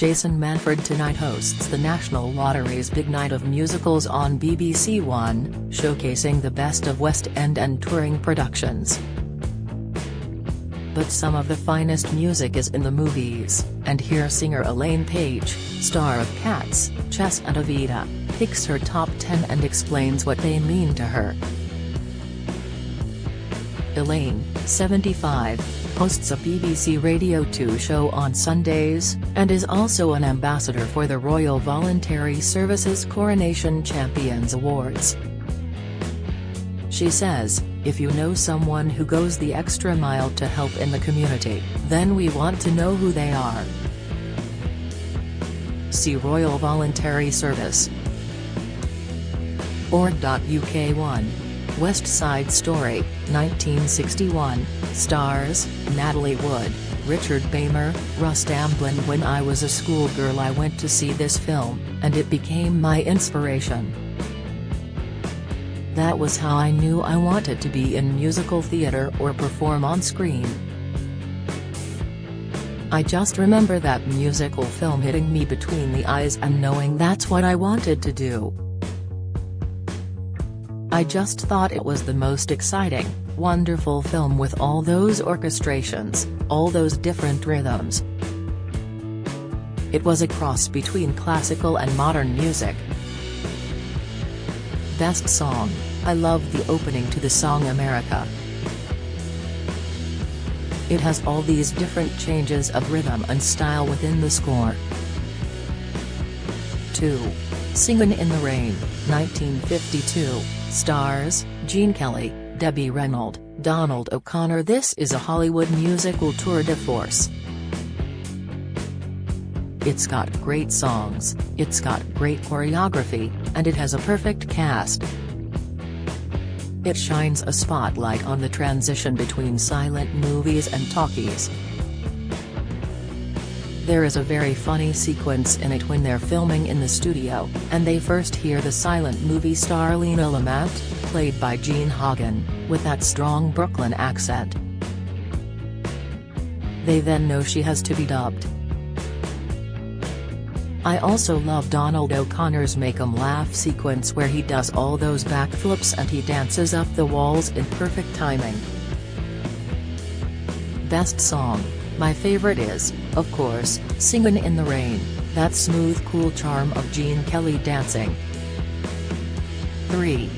Jason Manford tonight hosts the National Lottery's Big Night of Musicals on BBC One, showcasing the best of West End and touring productions. But some of the finest music is in the movies, and here singer Elaine Paige, star of Cats, Chess and Evita, picks her top 10 and explains what they mean to her. Elaine, 75, hosts a BBC Radio 2 show on Sundays, and is also an ambassador for the Royal Voluntary Service's Coronation Champions Awards. She says, "If you know someone who goes the extra mile to help in the community, then we want to know who they are." See Royal Voluntary Service. org.uk 1. West Side Story, 1961, stars, Natalie Wood, Richard Beymer, Russ Tamblyn. When I was a schoolgirl I went to see this film, and it became my inspiration. That was how I knew I wanted to be in musical theatre or perform on screen. I just remember that musical film hitting me between the eyes and knowing that's what I wanted to do. I just thought it was the most exciting, wonderful film with all those orchestrations, all those different rhythms. It was a cross between classical and modern music. Best song, I love the opening to the song America. It has all these different changes of rhythm and style within the score. 2. Singin' in the Rain, 1952, stars, Gene Kelly, Debbie Reynolds, Donald O'Connor. This is a Hollywood musical tour de force. It's got great songs, it's got great choreography, and it has a perfect cast. It shines a spotlight on the transition between silent movies and talkies. There is a very funny sequence in it when they're filming in the studio, and they first hear the silent movie star Lena Lamont, played by Jean Hagen, with that strong Brooklyn accent. They then know she has to be dubbed. I also love Donald O'Connor's Make 'em Laugh sequence where he does all those backflips and he dances up the walls in perfect timing. Best song, my favorite is, of course, Singin' in the Rain, that smooth cool charm of Gene Kelly dancing. 3.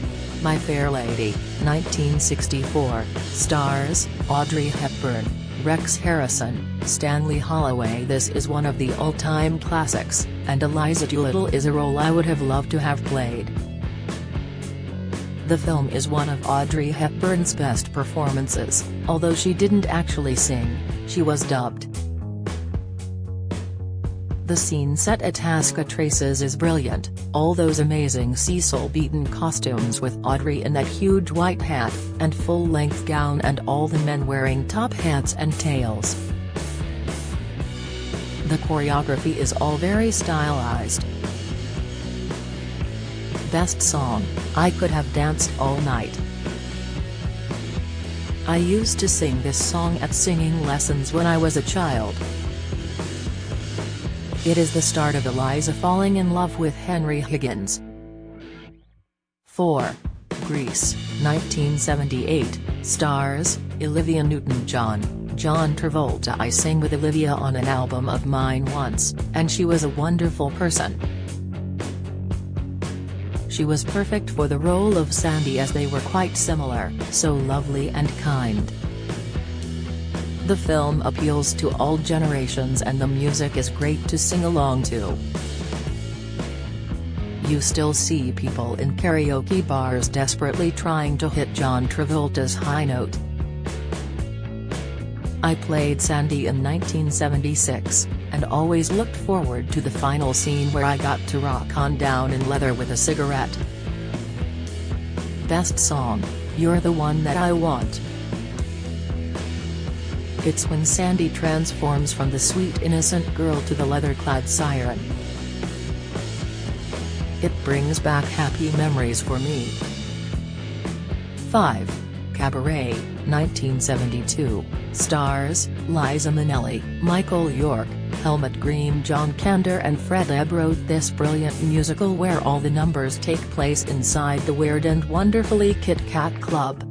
My Fair Lady, 1964, stars, Audrey Hepburn, Rex Harrison, Stanley Holloway. This is one of the all-time classics, and Eliza Doolittle is a role I would have loved to have played. The film is one of Audrey Hepburn's best performances, although she didn't actually sing, she was dubbed. The scene set at Tasca Traces is brilliant, all those amazing Cecil-beaten costumes with Audrey in that huge white hat, and full-length gown, and all the men wearing top hats and tails. The choreography is all very stylized. Best song, I could have danced all night. I used to sing this song at singing lessons when I was a child. It is the start of Eliza falling in love with Henry Higgins. 4. Grease, 1978, stars, Olivia Newton-John, John Travolta. I sang with Olivia on an album of mine once, and she was a wonderful person. She was perfect for the role of Sandy as they were quite similar, so lovely and kind. The film appeals to all generations and the music is great to sing along to. You still see people in karaoke bars desperately trying to hit John Travolta's high note. I played Sandy in 1976, and always looked forward to the final scene where I got to rock on down in leather with a cigarette. Best song, You're the One That I Want. It's when Sandy transforms from the sweet innocent girl to the leather-clad siren. It brings back happy memories for me. 5. Cabaret, 1972, stars, Liza Minnelli, Michael York, Helmut Green. John Kander and Fred Ebb wrote this brilliant musical where all the numbers take place inside the Weird and Wonderfully Kit Kat Club.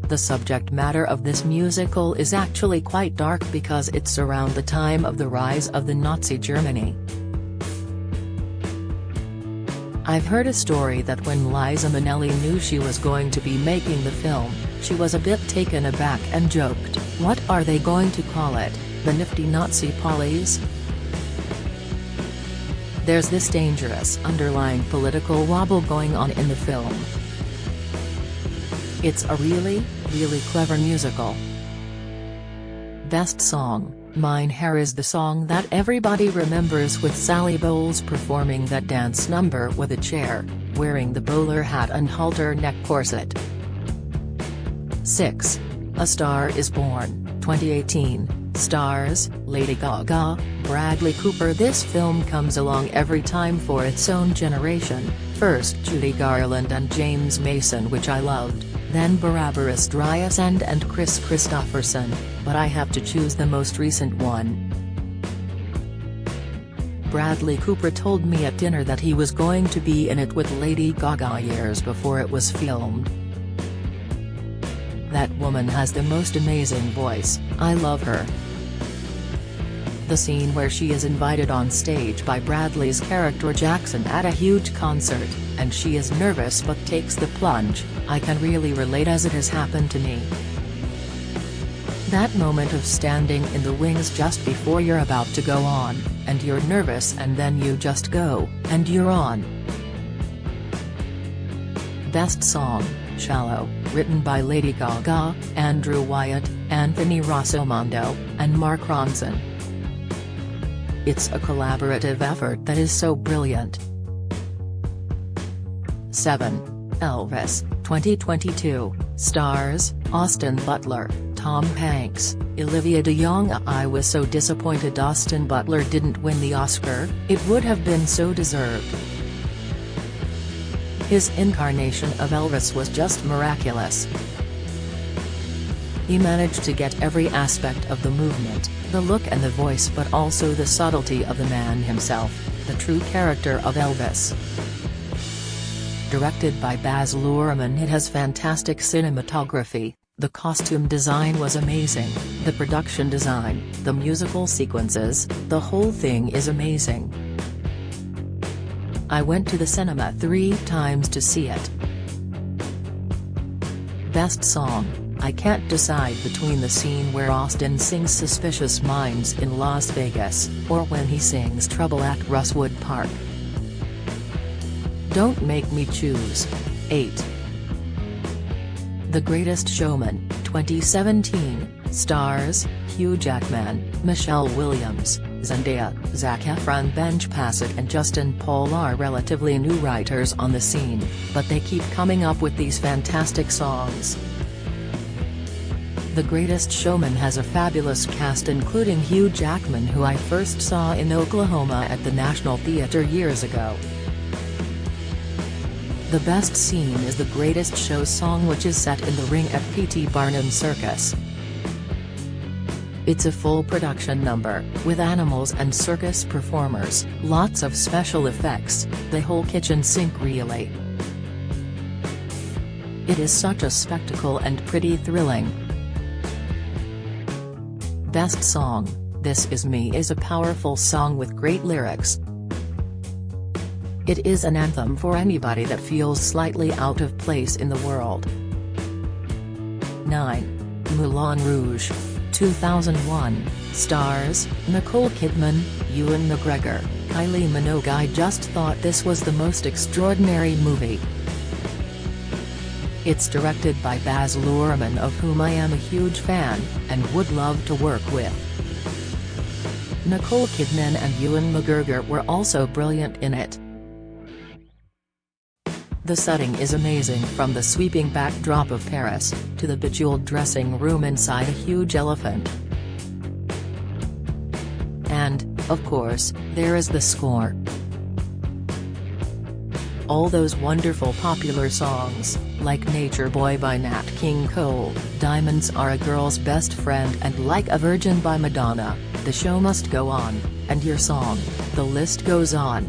The subject matter of this musical is actually quite dark because it's around the time of the rise of the Nazi Germany. I've heard a story that when Liza Minnelli knew she was going to be making the film, she was a bit taken aback and joked, "What are they going to call it, the nifty Nazi Pollies?" There's this dangerous underlying political wobble going on in the film. It's a really, really clever musical. Best Song, Mine Hair is the song that everybody remembers, with Sally Bowles performing that dance number with a chair, wearing the bowler hat and halter neck corset. 6. A Star is Born, 2018, stars Lady Gaga, Bradley Cooper. This film comes along every time for its own generation, first Judy Garland and James Mason, which I loved, then Barbara Streisand and Chris Christopherson, but I have to choose the most recent one. Bradley Cooper told me at dinner that he was going to be in it with Lady Gaga years before it was filmed. That woman has the most amazing voice, I love her. The scene where she is invited on stage by Bradley's character Jackson at a huge concert, and she is nervous but takes the plunge, I can really relate as it has happened to me. That moment of standing in the wings just before you're about to go on, and you're nervous and then you just go, and you're on. Best Song, Shallow, written by Lady Gaga, Andrew Wyatt, Anthony Rossomando, and Mark Ronson. It's a collaborative effort that is so brilliant. 7. Elvis, 2022, stars Austin Butler, Tom Hanks, Olivia de Jong. I was so disappointed Austin Butler didn't win the Oscar, it would have been so deserved. His incarnation of Elvis was just miraculous. He managed to get every aspect of the movement, the look and the voice, but also the subtlety of the man himself, the true character of Elvis. Directed by Baz Luhrmann, it has fantastic cinematography, the costume design was amazing, the production design, the musical sequences, the whole thing is amazing. I went to the cinema 3 times to see it. Best Song, I can't decide between the scene where Austin sings Suspicious Minds in Las Vegas, or when he sings Trouble at Russwood Park. Don't make me choose. 8. The Greatest Showman, 2017, stars Hugh Jackman, Michelle Williams, Zendaya, Zac Efron. Benj Pasek and Justin Paul are relatively new writers on the scene, but they keep coming up with these fantastic songs. The Greatest Showman has a fabulous cast including Hugh Jackman, who I first saw in Oklahoma at the National Theatre years ago. The best scene is the Greatest Show song, which is set in the ring at P.T. Barnum Circus. It's a full production number, with animals and circus performers, lots of special effects, the whole kitchen sink really. It is such a spectacle and pretty thrilling. Best Song, This Is Me is a powerful song with great lyrics. It is an anthem for anybody that feels slightly out of place in the world. 9. Moulin Rouge, 2001, stars Nicole Kidman, Ewan McGregor, Kylie Minogue. I just thought this was the most extraordinary movie. It's directed by Baz Luhrmann, of whom I am a huge fan, and would love to work with. Nicole Kidman and Ewan McGregor were also brilliant in it. The setting is amazing, from the sweeping backdrop of Paris, to the bejeweled dressing room inside a huge elephant. And, of course, there is the score. All those wonderful popular songs, like Nature Boy by Nat King Cole, Diamonds Are a Girl's Best Friend and Like a Virgin by Madonna, The Show Must Go On, and Your Song, the list goes on.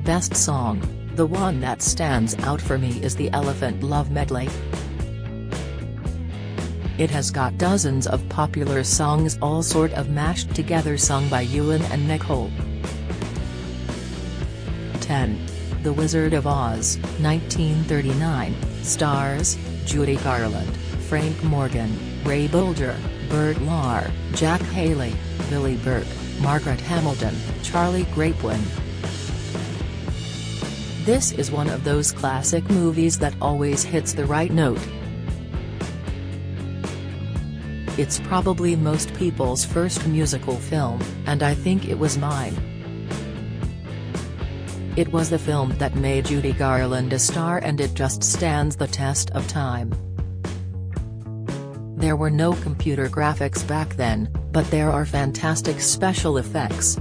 Best Song, the one that stands out for me is the Elephant Love Medley. It has got dozens of popular songs all sort of mashed together sung by Ewan and Nicole. 10. The Wizard of Oz, 1939, stars, Judy Garland, Frank Morgan, Ray Bolger, Bert Lahr, Jack Haley, Billy Burke, Margaret Hamilton, Charlie Grapewin. This is one of those classic movies that always hits the right note. It's probably most people's first musical film, and I think it was mine. It was the film that made Judy Garland a star, and it just stands the test of time. There were no computer graphics back then, but there are fantastic special effects.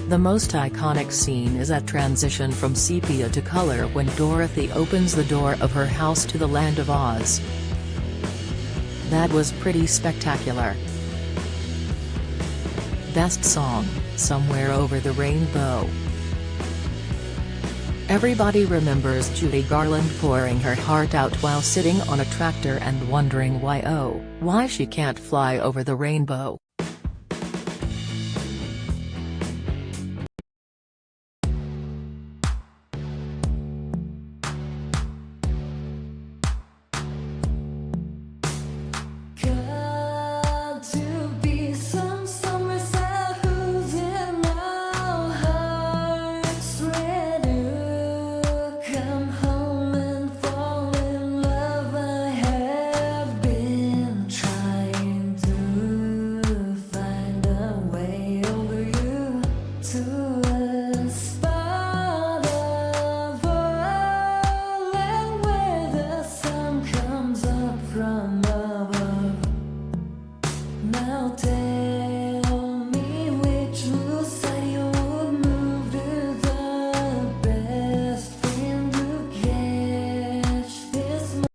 The most iconic scene is that transition from sepia to color when Dorothy opens the door of her house to the Land of Oz. That was pretty spectacular. Best Song, Somewhere Over the Rainbow. Everybody remembers Judy Garland pouring her heart out while sitting on a tractor and wondering why she can't fly over the rainbow.